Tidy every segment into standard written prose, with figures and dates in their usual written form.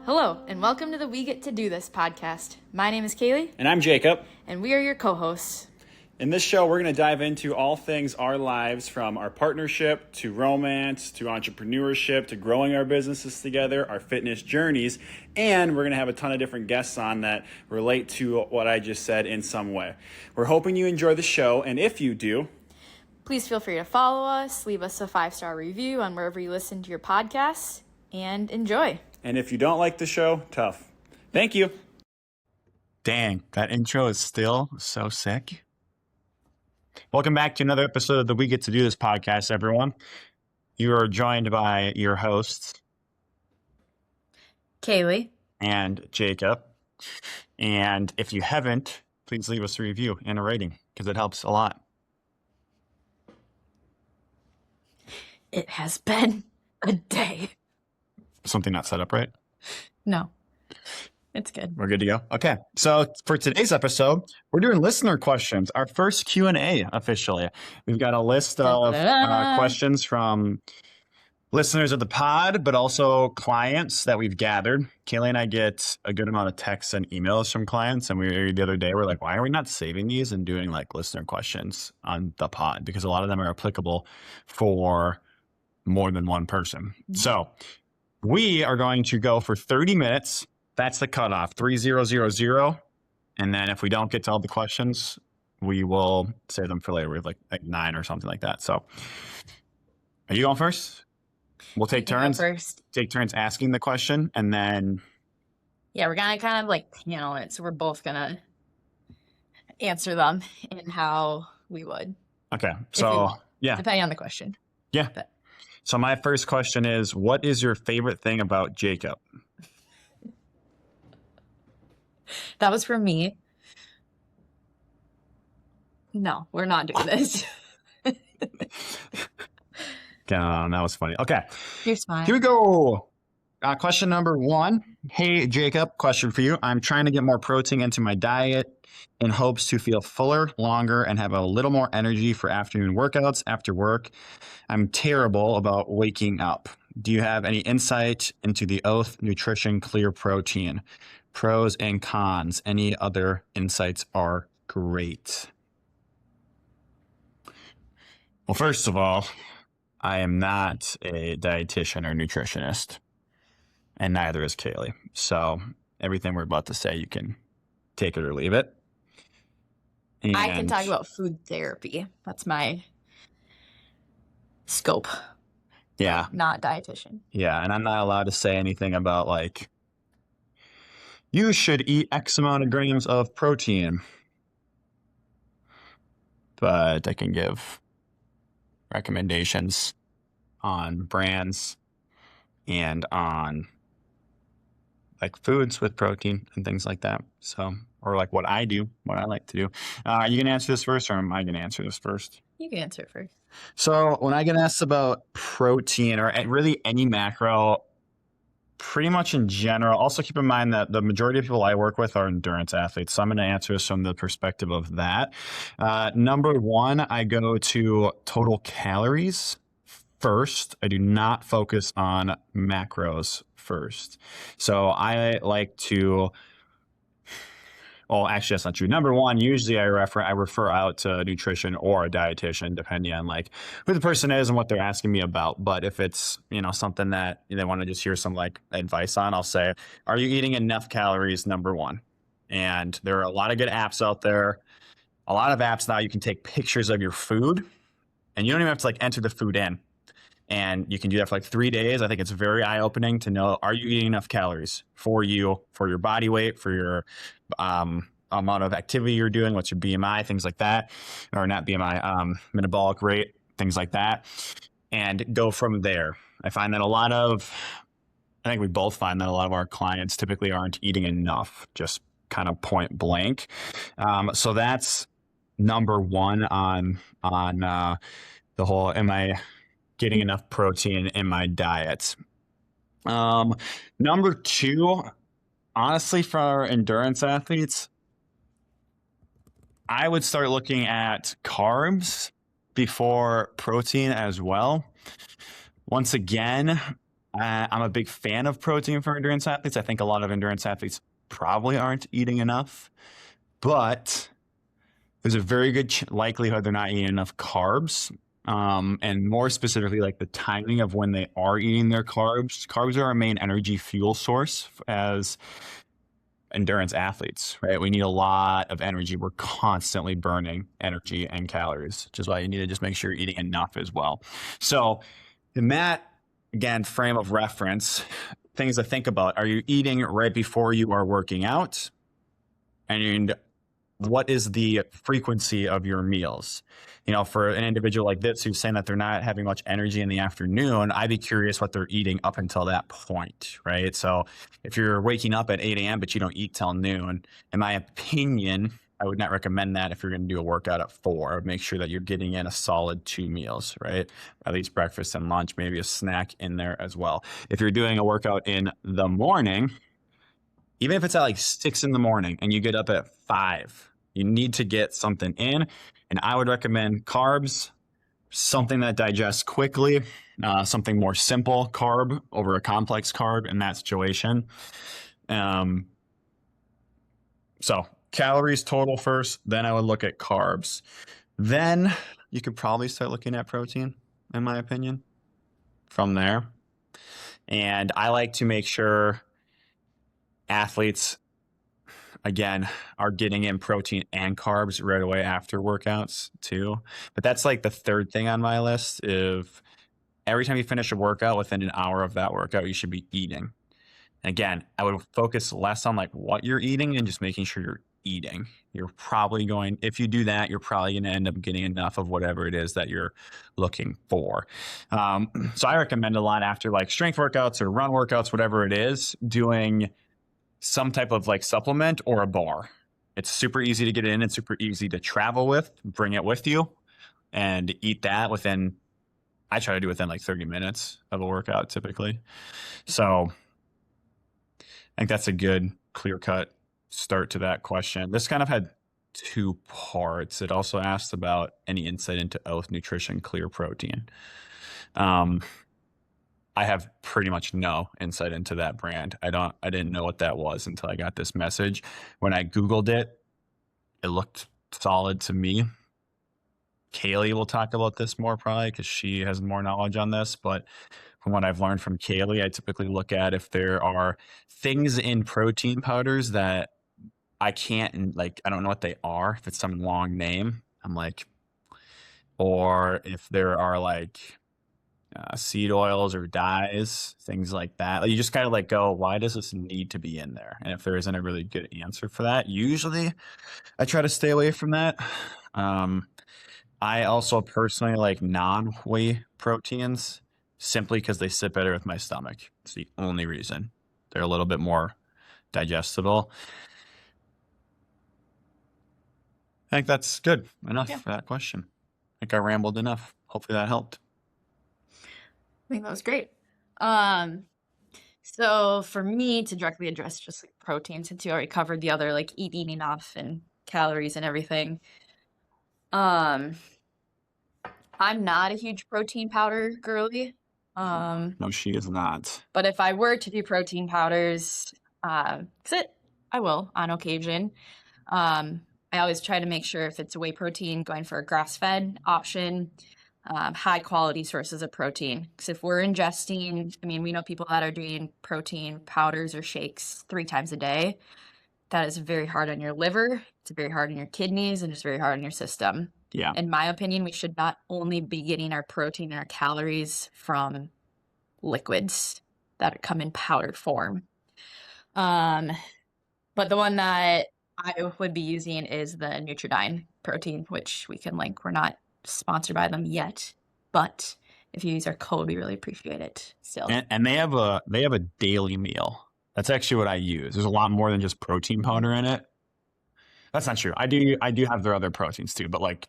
Hello, and welcome to the We Get to Do This podcast. My name is Kaylee. And I'm Jacob. And we are your co-hosts. In this show, we're going to dive into all things our lives, from our partnership to romance to entrepreneurship to growing our businesses together, our fitness journeys, and we're going to have a ton of different guests on that relate to what I just said in some way. We're hoping you enjoy the show, and if you do, please feel free to follow us, leave us a 5-star review on wherever you listen to your podcasts, and enjoy. And if you don't like the show, tough. Thank you. Dang, that intro is still so sick. Welcome back to another episode of the We Get to Do This podcast, everyone. You are joined by your hosts, Kaylee. And Jacob. And if you haven't, please leave us a review and a rating because it helps a lot. It has been a day. Something not set up right? No, it's good. We're good to go. Okay, so for today's episode, we're doing listener questions. Our first Q&A officially. We've got a list of questions from listeners of the pod, but also clients that we've gathered. Kaylee and I get a good amount of texts and emails from clients, and the other day we're like, why are we not saving these and doing like listener questions on the pod? Because a lot of them are applicable for more than one person. So we are going to go for 30 minutes. That's the cutoff, 3000. And then if we don't get to all the questions, we will save them for later. We have like 9 or something like that. So are you going first? We'll take turns. Take turns asking the question, and then we're gonna kind of like panel it. So we're both gonna answer them in how we would. Okay. So depending on the question. Yeah. But. So my first question is, what is your favorite thing about Jacob? That was for me. No, we're not doing this. That was funny. Okay. You're fine. Here we go. Question number 1. Hey, Jacob, question for you. I'm trying to get more protein into my diet in hopes to feel fuller, longer, and have a little more energy for afternoon workouts after work. I'm terrible about waking up. Do you have any insight into the Oath Nutrition Clear Protein? Pros and cons. Any other insights are great. Well, first of all, I am not a dietitian or nutritionist, and neither is Kaylee. So everything we're about to say, you can take it or leave it. And I can talk about food therapy. That's my scope. Yeah. Not dietitian. Yeah, and I'm not allowed to say anything about like, you should eat X amount of grams of protein. But I can give recommendations on brands and on like foods with protein and things like that. So, or like what I do, what I like to do. Are you going to answer this first, or am I going to answer this first? You can answer it first. So when I get asked about protein or really any macro, pretty much in general, also keep in mind that the majority of people I work with are endurance athletes. So I'm going to answer this from the perspective of that. Number 1, I go to total calories first. I do not focus on macros first. So I like to, well, actually that's not true. Number 1, usually I refer out to a nutrition or a dietitian, depending on like who the person is and what they're asking me about. But if it's, something that they want to just hear some like advice on, I'll say, are you eating enough calories? Number 1. And there are a lot of good apps out there. A lot of apps now you can take pictures of your food, and you don't even have to like enter the food in. And you can do that for like 3 days. I think it's very eye-opening to know, are you eating enough calories for you, for your body weight, for your amount of activity you're doing, what's your BMI, things like that, or not BMI, metabolic rate, things like that, and go from there. I think we both find that a lot of our clients typically aren't eating enough, just kind of point blank. So that's number 1 on the whole, am I getting enough protein in my diet? Number 2, honestly, for endurance athletes, I would start looking at carbs before protein as well. Once again, I'm a big fan of protein for endurance athletes. I think a lot of endurance athletes probably aren't eating enough, but there's a very good likelihood they're not eating enough carbs. And more specifically, like the timing of when they are eating their carbs. Carbs are our main energy fuel source as endurance athletes, right? We need a lot of energy. We're constantly burning energy and calories, which is why you need to just make sure you're eating enough as well. So in that, again, frame of reference, things to think about. Are you eating right before you are working out? And what is the frequency of your meals? You know, for an individual like this who's saying that they're not having much energy in the afternoon, I'd be curious what they're eating up until that point, right? So if you're waking up at 8 a.m., but you don't eat till noon, in my opinion, I would not recommend that if you're going to do a workout at 4. Make sure that you're getting in a solid 2 meals, right? At least breakfast and lunch, maybe a snack in there as well. If you're doing a workout in the morning, even if it's at like 6 in the morning and you get up at 5, you need to get something in. And I would recommend carbs, something that digests quickly, something more simple carb over a complex carb in that situation. So calories total first, then I would look at carbs. Then you could probably start looking at protein, in my opinion, from there. And I like to make sure athletes, again, are getting in protein and carbs right away after workouts too. But that's like the third thing on my list. If every time you finish a workout, within an hour of that workout, you should be eating. And again, I would focus less on like what you're eating and just making sure you're eating. You're probably going, if you do that, you're probably going to end up getting enough of whatever it is that you're looking for. So I recommend a lot after like strength workouts or run workouts, whatever it is, doing some type of like supplement or a bar. It's super easy to get in. It's super easy to travel with, bring it with you and eat that within, I try to do within like 30 minutes of a workout typically. So I think that's a good clear cut start to that question. This kind of had 2 parts. It also asked about any insight into Oath Nutrition Clear Protein. I have pretty much no insight into that brand. I didn't know what that was until I got this message. When I Googled it, it looked solid to me. Kaylee will talk about this more probably because she has more knowledge on this. But from what I've learned from Kaylee, I typically look at if there are things in protein powders that I can't, like, I don't know what they are. If it's some long name, I'm like, or if there are like seed oils or dyes, things like that. Like, you just kind of like go, why does this need to be in there? And if there isn't a really good answer for that, usually I try to stay away from that. I also personally like non-whey proteins simply because they sit better with my stomach. It's the only reason. They're a little bit more digestible. I think that's good enough for that question. I think I rambled enough. Hopefully that helped. I think that was great. So for me to directly address just like protein, since you already covered the other like eating enough and calories and everything. I'm not a huge protein powder girly. No, she is not. But if I were to do protein powders, I will on occasion. I always try to make sure if it's whey protein, going for a grass-fed option, high quality sources of protein. Because if we're ingesting, I mean, we know people that are doing protein powders or shakes 3 times a day. That is very hard on your liver. It's very hard on your kidneys and it's very hard on your system. Yeah. In my opinion, we should not only be getting our protein and our calories from liquids that come in powdered form. But the one that I would be using is the Nutridyne protein, which we can link. We're not sponsored by them yet, but if you use our code, we really appreciate it still. And they have a daily meal. That's actually what I use. There's a lot more than just protein powder in it. That's not true. I do have their other proteins too, but like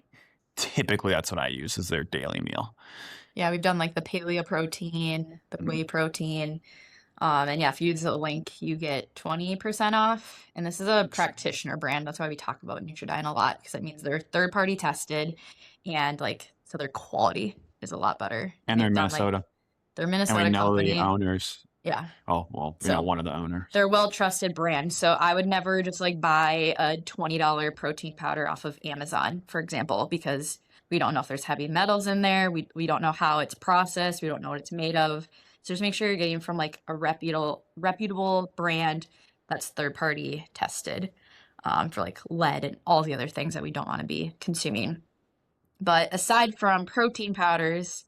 typically that's what I use is their daily meal. Yeah, we've done like the paleo protein, the whey protein. And yeah, if you use the link, you get 20% off. And this is a practitioner brand. That's why we talk about Nutridyne a lot, because that means they're third-party tested and like, so their quality is a lot better. And they're They've done, Minnesota. They're a And we Minnesota know the company. owners. Yeah. Oh, well, we know So one of the owners. they're a well-trusted brand. So I would never just like buy a $20 protein powder off of Amazon, for example, because we don't know if there's heavy metals in there. We don't know how it's processed. We don't know what it's made of. So just make sure you're getting from like a reputable brand that's third-party tested for like lead and all the other things that we don't want to be consuming. But aside from protein powders,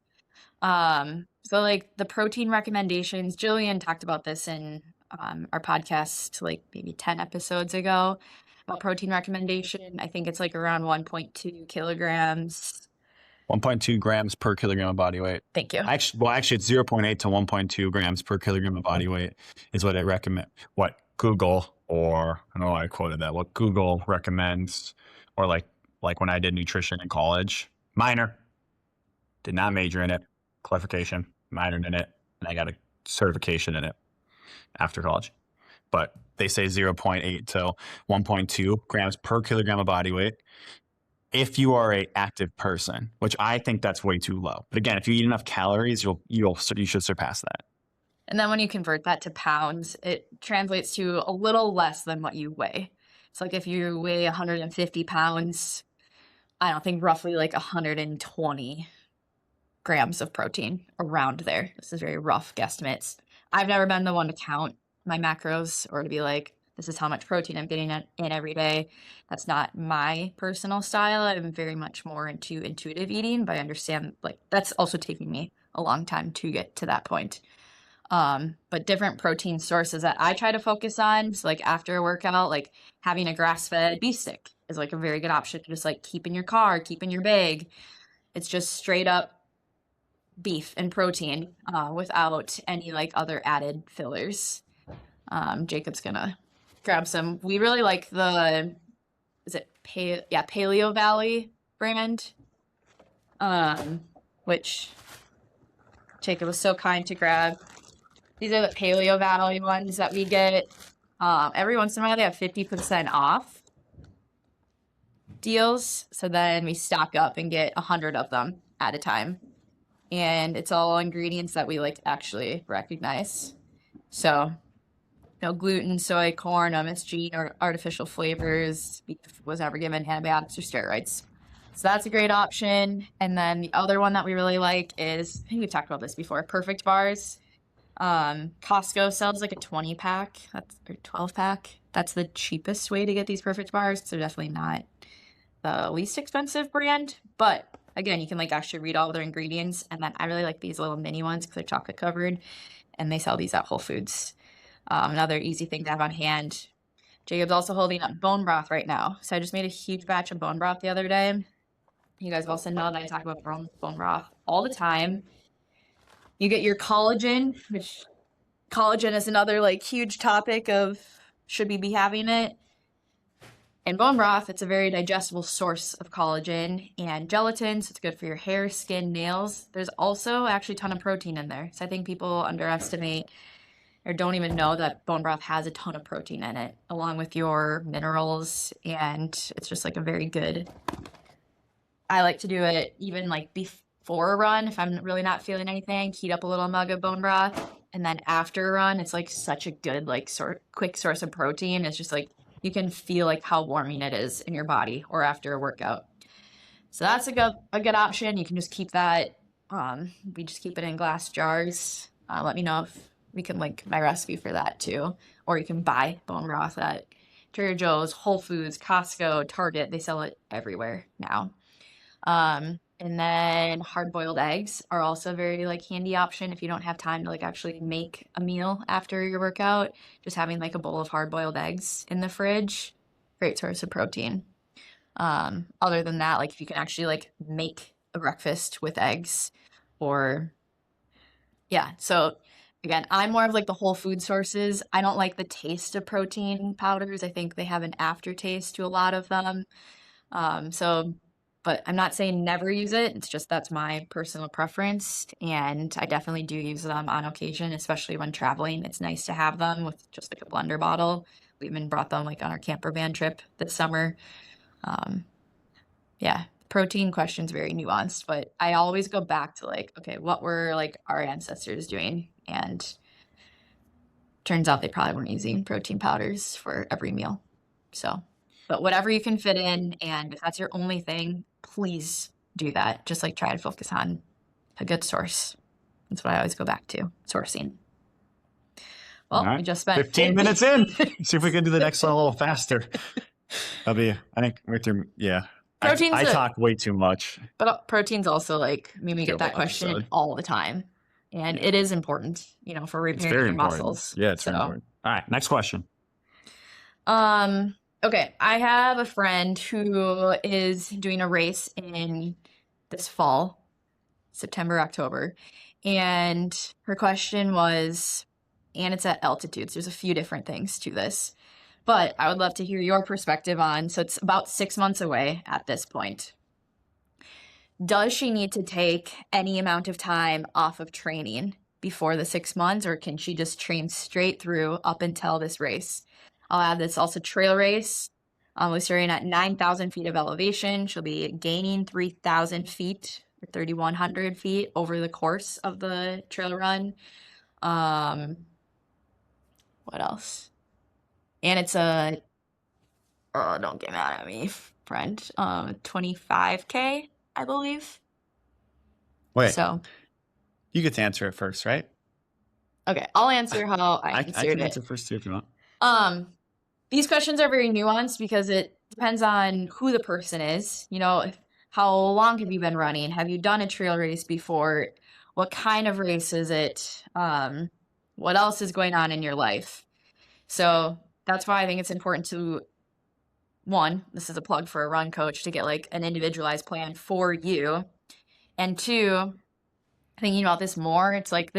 so like the protein recommendations, Jillian talked about this in our podcast like maybe 10 episodes ago about protein recommendation. I think it's like around 1.2 kilograms. 1.2 grams per kilogram of body weight. Thank you. Actually, it's 0.8 to 1.2 grams per kilogram of body weight is what it recommend. What Google, or I don't know why I quoted that. What Google recommends, or like when I did nutrition in college, minor, did not major in it. Clarification, minored in it, and I got a certification in it after college. But they say 0.8 to 1.2 grams per kilogram of body weight if you are an active person, which I think that's way too low. But again, if you eat enough calories, you should surpass that. And then when you convert that to pounds, it translates to a little less than what you weigh. It's like if you weigh 150 pounds, I don't think roughly like 120 grams of protein around there. This is very rough guesstimates. I've never been the one to count my macros or to be like, this is how much protein I'm getting in every day. That's not my personal style. I'm very much more into intuitive eating, but I understand like that's also taking me a long time to get to that point. But different protein sources that I try to focus on, so like after a workout, like having a grass-fed beef stick is like a very good option to just like keep in your car, keep in your bag. It's just straight up beef and protein without any like other added fillers. Jacob's gonna grab some. We really like the, is it Paleo Valley brand, which Jacob was so kind to grab. These are the Paleo Valley ones that we get. Every once in a while they have 50% off deals. So then we stock up and get 100 of them at a time. And it's all ingredients that we like to actually recognize. So, no gluten, soy, corn, MSG, or artificial flavors. Beef was never given antibiotics or steroids. So that's a great option. And then the other one that we really like is, I think we've talked about this before, Perfect Bars. Costco sells like a 20 pack, or 12 pack. That's the cheapest way to get these Perfect Bars. They're definitely not the least expensive brand, but again, you can like actually read all their ingredients. And then I really like these little mini ones because they're chocolate covered, and they sell these at Whole Foods. Another easy thing to have on hand. Jacob's also holding up bone broth right now. So I just made a huge batch of bone broth the other day. You guys also know that I talk about bone broth all the time. You get your collagen, which collagen is another like huge topic of should we be having it. In bone broth, it's a very digestible source of collagen and gelatin, so it's good for your hair, skin, nails. There's also actually a ton of protein in there. So I think people underestimate or don't even know that bone broth has a ton of protein in it, along with your minerals, and it's just like a very good. I like to do it even like before a run if I'm really not feeling anything, heat up a little mug of bone broth, and then after a run, it's like such a good like quick source of protein. It's just like you can feel like how warming it is in your body or after a workout. So that's a good option. You can just keep that. We just keep it in glass jars. Let me know if we can link my recipe for that too. Or you can buy bone broth at Trader Joe's, Whole Foods, Costco, Target. They sell it everywhere now. And then hard-boiled eggs are also a very like handy option if you don't have time to like actually make a meal after your workout. Just having like a bowl of hard-boiled eggs in the fridge, great source of protein. Other than that, like if you can actually like make a breakfast with eggs, or yeah. So again, I'm more of like the whole food sources. I don't like the taste of protein powders. I think they have an aftertaste to a lot of them. But I'm not saying never use it. It's just that's my personal preference. And I definitely do use them on occasion, especially when traveling. It's nice to have them with just like a blender bottle. We even brought them like on our camper van trip this summer. Yeah, protein question's very nuanced, but I always go back to like, okay, what were like our ancestors doing? And turns out they probably weren't using protein powders for every meal. So, but whatever you can fit in, and if that's your only thing, please do that. Just like try to focus on a good source. That's what I always go back to, sourcing. Well, All right. we just spent 15 minutes in. See if we can do the next one a little faster. I think right there. Yeah. I talk way too much. But protein's also like, I mean, we get that question episode. all the time. And it is important, you know, for It's repairing very your important. muscles. Yeah, it's very important. All right, next question. Okay, I have a friend who is doing a race in this fall, September, October. And her question was, and it's at altitudes. There's a few different things to this, but I would love to hear your perspective on, so it's about 6 months away at this point. Does she need to take any amount of time off of training before the 6 months, or can she just train straight through up until this race? I'll add this also trail race. We're starting at 9,000 feet of elevation. She'll be gaining 3,000 feet or 3,100 feet over the course of the trail run. What else? And it's a, oh, don't get mad at me, friend, 25K, I believe. Wait, So, you get to answer it first, right? okay, I'll answer how I I answered can it. answer first too if you want. These questions are very nuanced because it depends on who the person is. You know, how long have you been running? Have you done a trail race before? What kind of race is it? What else is going on in your life? So that's why I think it's important to, one, this is a plug for a run coach, to get like an individualized plan for you. And two, thinking about this more, it's like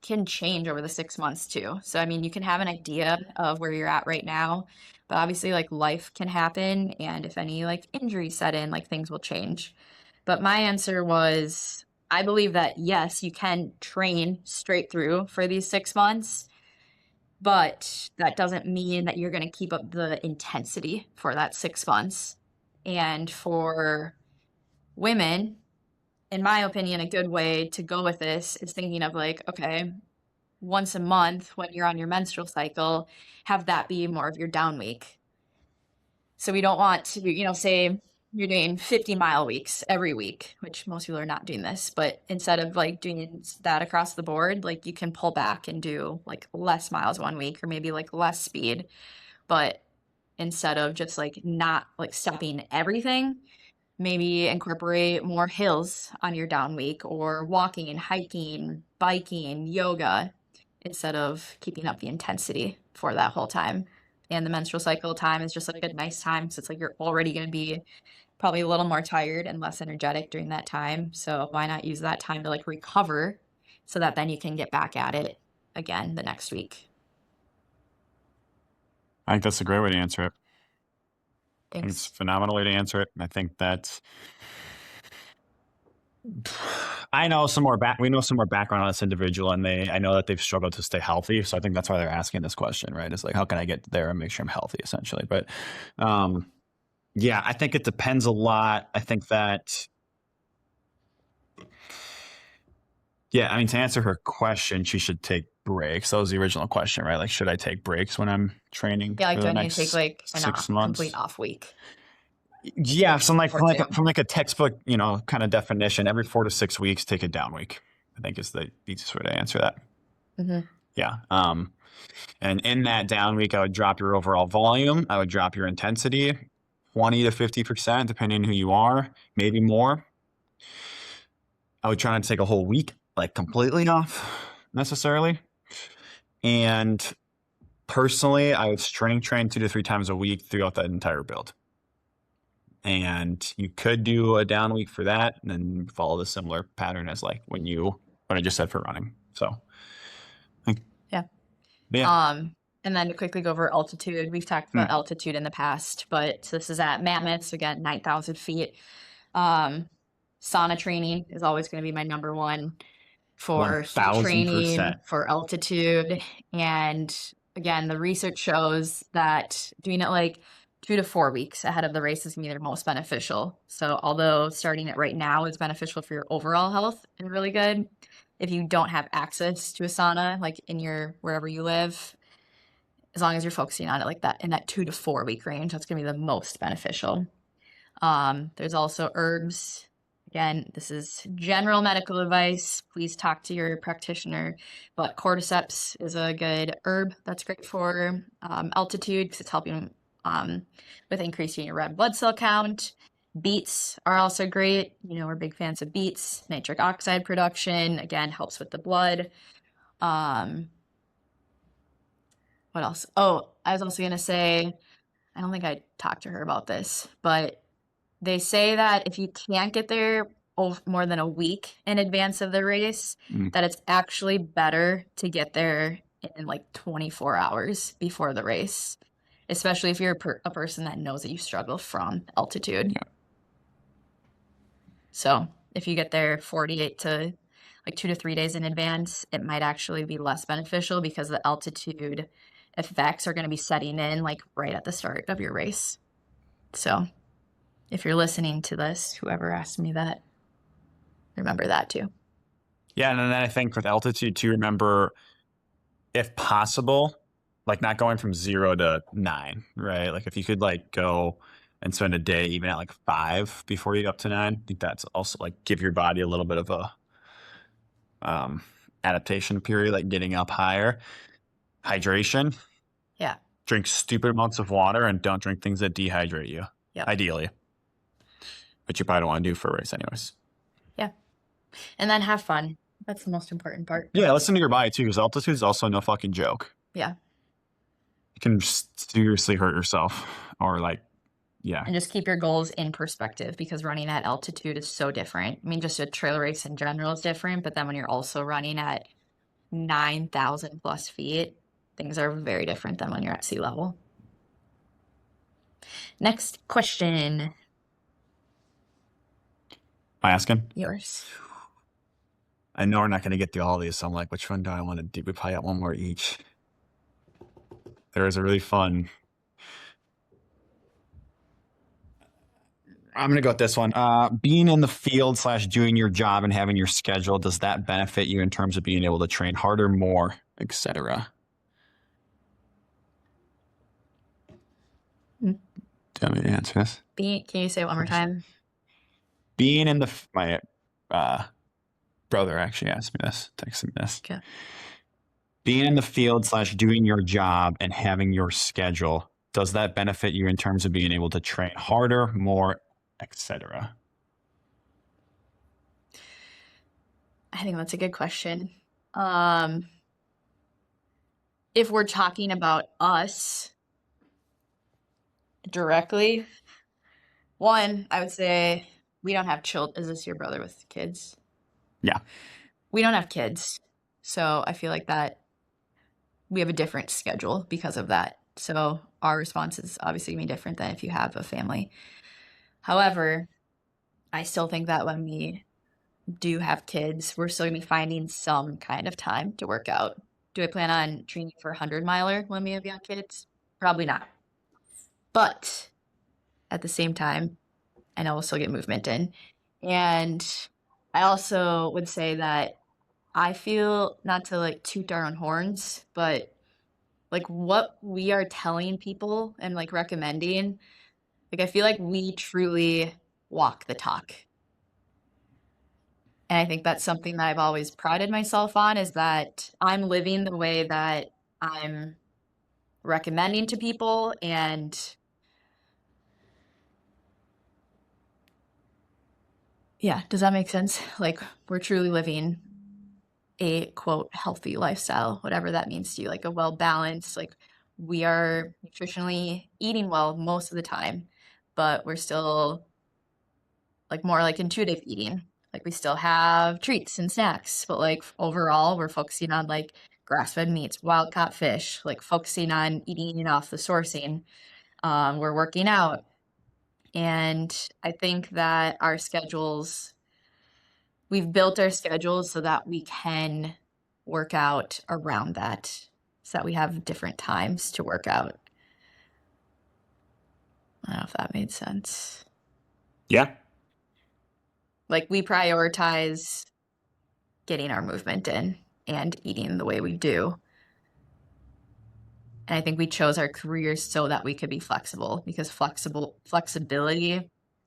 can change over the 6 months too. So I mean, you can have an idea of where you're at right now, but obviously like life can happen, and if any like injuries set in, like things will change. But my answer was, I believe that yes, you can train straight through for these 6 months, but that doesn't mean that you're going to keep up the intensity for that 6 months. And for women, in my opinion, a good way to go with this is thinking of like, okay, once a month when you're on your menstrual cycle, have that be more of your down week. So we don't want to, you know, say you're doing 50-mile weeks every week, which most people are not doing this, but instead of like doing that across the board, like you can pull back and do like less miles one week or maybe like less speed. But instead of just like not like stopping everything, maybe incorporate more hills on your down week, or walking, hiking, biking, yoga, instead of keeping up the intensity for that whole time. And the menstrual cycle time is just like a nice time. So it's like you're already going to be probably a little more tired and less energetic during that time. So why not use that time to like recover so that then you can get back at it again the next week? I think that's a great way to answer it. I think it's Thanks. a phenomenal way to answer it. I think that's. I know some more we know some more background on this individual, and I know that they've struggled to stay healthy. So I think that's why they're asking this question, right? It's like, how can I get there and make sure I'm healthy, essentially? But yeah, I think it depends a lot. I think that, yeah, I mean, to answer her question, she should take breaks. That was the original question, right? Like, should I take breaks when I'm training? Yeah, like for do the I need next to take like a 6 months? complete off week? Yeah, so like Or from two. like a textbook, you know, kind of definition, every 4 to 6 weeks, take a down week. I think is the easiest way to answer that. Mm-hmm. Yeah. And in that down week, I would drop your overall volume. I would drop your intensity 20 to 50%, depending on who you are, maybe more. I would try not to take a whole week, like completely off necessarily. And personally, I would strength train 2 to 3 times a week throughout that entire build. And you could do a down week for that and then follow the similar pattern as like what I just said for running. So yeah. And then to quickly go over altitude, we've talked about altitude in the past, but so this is at Mammoth, so again, 9,000 feet. Sauna training is always going to be my number one for heat 1000%. training, for altitude. And again, the research shows that doing it like 2 to 4 weeks ahead of the race is going to be the most beneficial. So although starting it right now is beneficial for your overall health and really good, if you don't have access to a sauna, like in your wherever you live, as long as you're focusing on it like that in that 2 to 4 week range, that's going to be the most beneficial. There's also herbs. Again, this is general medical advice. Please talk to your practitioner. But cordyceps is a good herb that's great for altitude because it's helping with increasing your red blood cell count. Beets are also great. You know, we're big fans of beets. Nitric oxide production, again, helps with the blood. What else? Oh, I was also going to say, I don't think I talked to her about this, but they say that if you can't get there more than a week in advance of the race, that it's actually better to get there in like 24 hours before the race, especially if you're a person that knows that you struggle from altitude. Yeah. So if you get there 48 to like 2 to 3 days in advance, it might actually be less beneficial because the altitude effects are going to be setting in like right at the start of your race. So if you're listening to this, whoever asked me that, remember that too. Yeah, and then I think with altitude too, remember, if possible, like not going from 0 to 9, right? Like if you could like go and spend a day even at like 5 before you get up to 9, I think that's also like give your body a little bit of a adaptation period, like getting up higher. Hydration. Yeah. Drink stupid amounts of water and don't drink things that dehydrate you. Yep. Ideally. Which you probably don't want to do for a race anyways. Yeah. And then have fun. That's the most important part. Yeah, listen to your body too, because altitude is also no fucking joke. Yeah. You can seriously hurt yourself or like, yeah. And just keep your goals in perspective because running at altitude is so different. I mean, just a trail race in general is different, but then when you're also running at 9,000 plus feet, things are very different than when you're at sea level. Next question. Am I asking? Yours. I know we're not going to get through all of these, so I'm like, which one do I want to do? We probably got one more each. There is a really fun. I'm going to go with this one. Being in the field / doing your job and having your schedule, does that benefit you in terms of being able to train harder, more, etc.? Do you want me to answer this? Can you say it one more time? Being in my brother actually asked me this, texted me this. Okay. Being in the field / doing your job and having your schedule, does that benefit you in terms of being able to train harder, more, etc.? I think that's a good question. If we're talking about us directly, one, I would say we don't have children. Is this your brother with kids? Yeah. We don't have kids. So I feel like that we have a different schedule because of that. So our response is obviously going to be different than if you have a family. However, I still think that when we do have kids, we're still going to be finding some kind of time to work out. Do I plan on training for a 100-miler when we have young kids? Probably not. But at the same time, I know we'll still get movement in. And I also would say that I feel, not to like toot our own horns, but like what we are telling people and like recommending, like I feel like we truly walk the talk. And I think that's something that I've always prided myself on, is that I'm living the way that I'm recommending to people. And yeah, does that make sense? Like we're truly living a quote healthy lifestyle, whatever that means to you, like a well-balanced, like we are nutritionally eating well most of the time, but we're still like more like intuitive eating. Like we still have treats and snacks, but like overall we're focusing on like grass-fed meats, wild caught fish, like focusing on eating off the sourcing. We're working out. And I think that we've built our schedules so that we can work out around that, so that we have different times to work out. I don't know if that made sense. Yeah. Like we prioritize getting our movement in and eating the way we do. And I think we chose our careers so that we could be flexible, because flexibility, I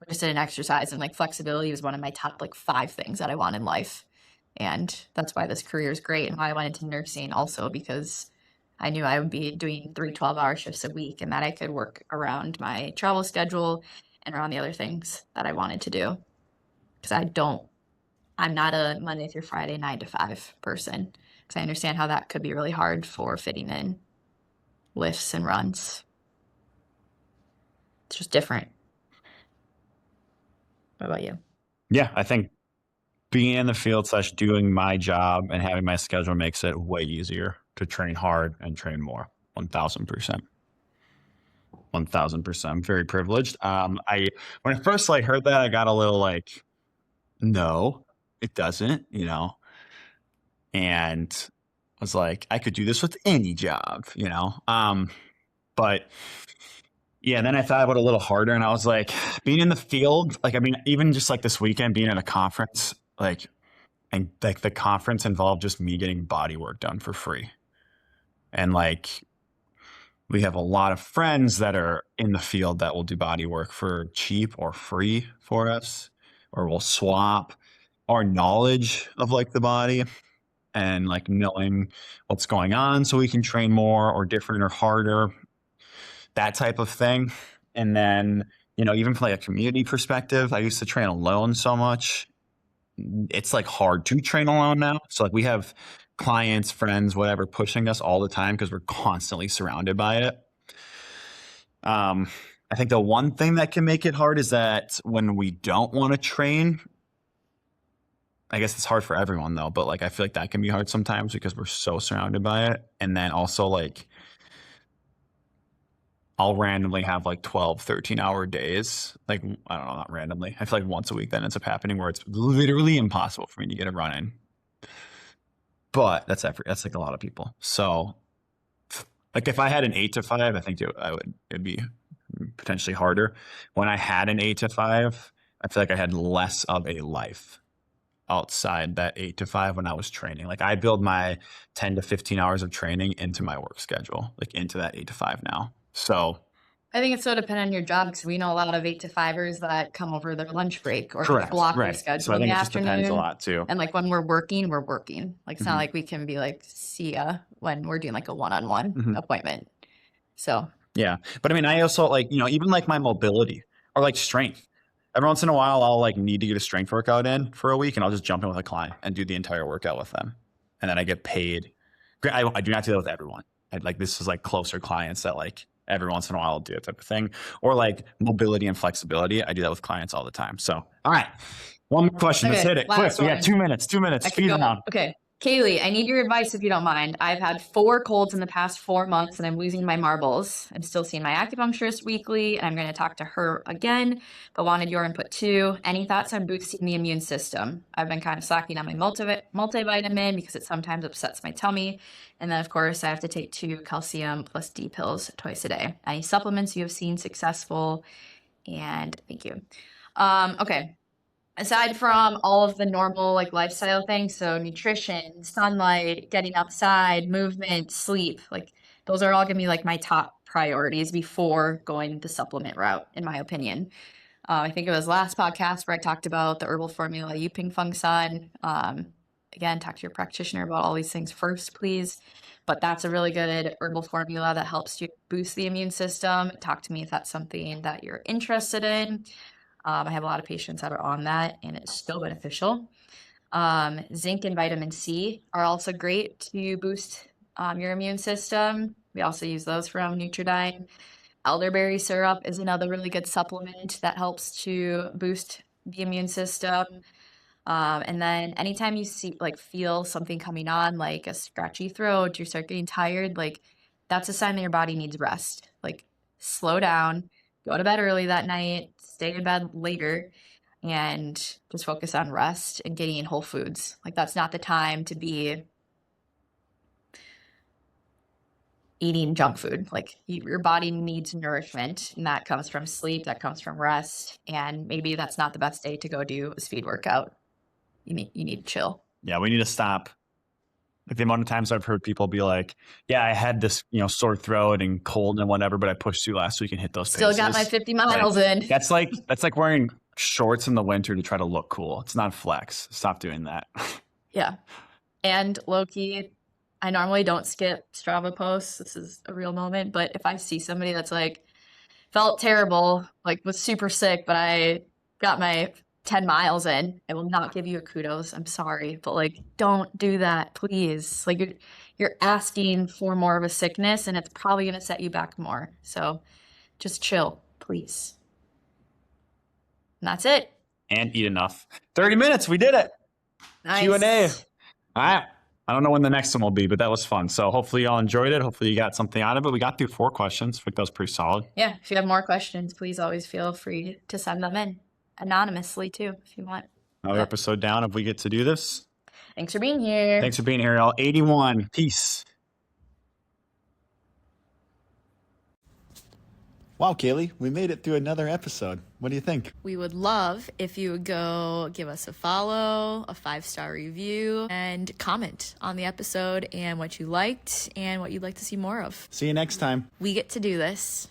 just did an exercise, and like flexibility was one of my top like 5 things that I want in life. And that's why this career is great, and why I went into nursing also, because I knew I would be doing 3 12-hour shifts a week, and that I could work around my travel schedule and around the other things that I wanted to do. Because I'm not a Monday through Friday 9 to 5 person. Because I understand how that could be really hard for fitting in lifts and runs. It's just different. What about you? Yeah, I think being in the field / doing my job and having my schedule makes it way easier to train hard and train more. 1000%. 1000%. I'm very privileged. When I first heard that, I got a little like, no, it doesn't, and I was like, I could do this with any job, but yeah, then I thought about it a little harder, and I was like, being in the field, even just like this weekend, being at a conference, and like the conference involved just me getting body work done for free. And we have a lot of friends that are in the field that will do body work for cheap or free for us, or we'll swap our knowledge of the body and knowing what's going on so we can train more or different or harder, that type of thing. And then, even from a community perspective, I used to train alone so much. It's hard to train alone now. So we have clients, friends, whatever, pushing us all the time because we're constantly surrounded by it. I think the one thing that can make it hard is that when we don't want to train, I guess it's hard for everyone though, but I feel that can be hard sometimes because we're so surrounded by it. And then also I'll randomly have 12, 13-hour days. I don't know, not randomly. I feel once a week that ends up happening where it's literally impossible for me to get a run in. But that's a lot of people. So if I had an 8 to 5, I think it'd be potentially harder. When I had an 8 to 5, I feel I had less of a life outside that 8 to 5 when I was training. I build my 10 to 15 hours of training into my work schedule, into that 8 to 5 now. So I think it's so dependent on your job, because we know a lot of 8 to 5ers that come over their lunch break or correct, block their right. schedule So I in think the it just depends a afternoon. lot too. And when we're working, we're working. It's not like we can be see ya when we're doing a one-on-one appointment. So yeah, but I mean, I also even my mobility or strength. Every once in a while, I'll need to get a strength workout in for a week, and I'll just jump in with a client and do the entire workout with them, and then I get paid. I do not do that with everyone. This is closer clients that every once in a while I'll do that type of thing, or mobility and flexibility. I do that with clients all the time. So, all right, one more question. Okay, Let's hit it quick. We got 2 minutes. 2 minutes. Speed round. Okay. Kaylee, I need your advice if you don't mind. I've had 4 colds in the past 4 months, and I'm losing my marbles. I'm still seeing my acupuncturist weekly, and I'm going to talk to her again, but wanted your input too. Any thoughts on boosting the immune system? I've been kind of slacking on my multivitamin because it sometimes upsets my tummy. And then, of course, I have to take 2 calcium plus D pills twice a day. Any supplements you have seen successful? And thank you. Okay. Aside from all of the normal lifestyle things, so nutrition, sunlight, getting outside, movement, sleep, those are all gonna be my top priorities before going the supplement route, in my opinion. I think it was last podcast where I talked about the herbal formula Yuping Feng Sun. Again, talk to your practitioner about all these things first, please. But that's a really good herbal formula that helps you boost the immune system. Talk to me if that's something that you're interested in. I have a lot of patients that are on that, and it's still beneficial. Zinc and vitamin C are also great to boost your immune system. We also use those from Nutridyne. Elderberry syrup is another really good supplement that helps to boost the immune system. And then anytime you feel something coming on, like a scratchy throat, you start getting tired, that's a sign that your body needs rest. Slow down, go to bed early that night, stay in bed later, and just focus on rest and getting whole foods. That's not the time to be eating junk food. Like your body needs nourishment, and that comes from sleep, that comes from rest, and maybe that's not the best day to go do a speed workout. You need to chill. Yeah, we need to stop. Like the amount of times I've heard people be like, yeah, I had this, sore throat and cold and whatever, but I pushed through last week and hit those Still paces. got my 50 miles Like, in. That's like wearing shorts in the winter to try to look cool. It's not flex. Stop doing that. Yeah. And low-key, I normally don't skip Strava posts. This is a real moment. But if I see somebody that's like, felt terrible, like was super sick, but I got my 10 miles in, I will not give you a kudos. I'm sorry, but like, don't do that, please. Like you're asking for more of a sickness, and it's probably going to set you back more. So just chill, please. And that's it. And eat enough. 30 minutes. We did it. Nice. Q&A. All right. I don't know when the next one will be, but that was fun. So hopefully y'all enjoyed it. Hopefully you got something out of it. We got through 4 questions. I think that was pretty solid. Yeah. If you have more questions, please always feel free to send them in anonymously too, if you want. Another episode down if we get to do this. Thanks for being here. Thanks for being here, y'all. 81. Peace. Wow, Kaylee, we made it through another episode. What do you think? We would love if you would go give us a follow, a 5-star review, and comment on the episode and what you liked and what you'd like to see more of. See you next time. We get to do this.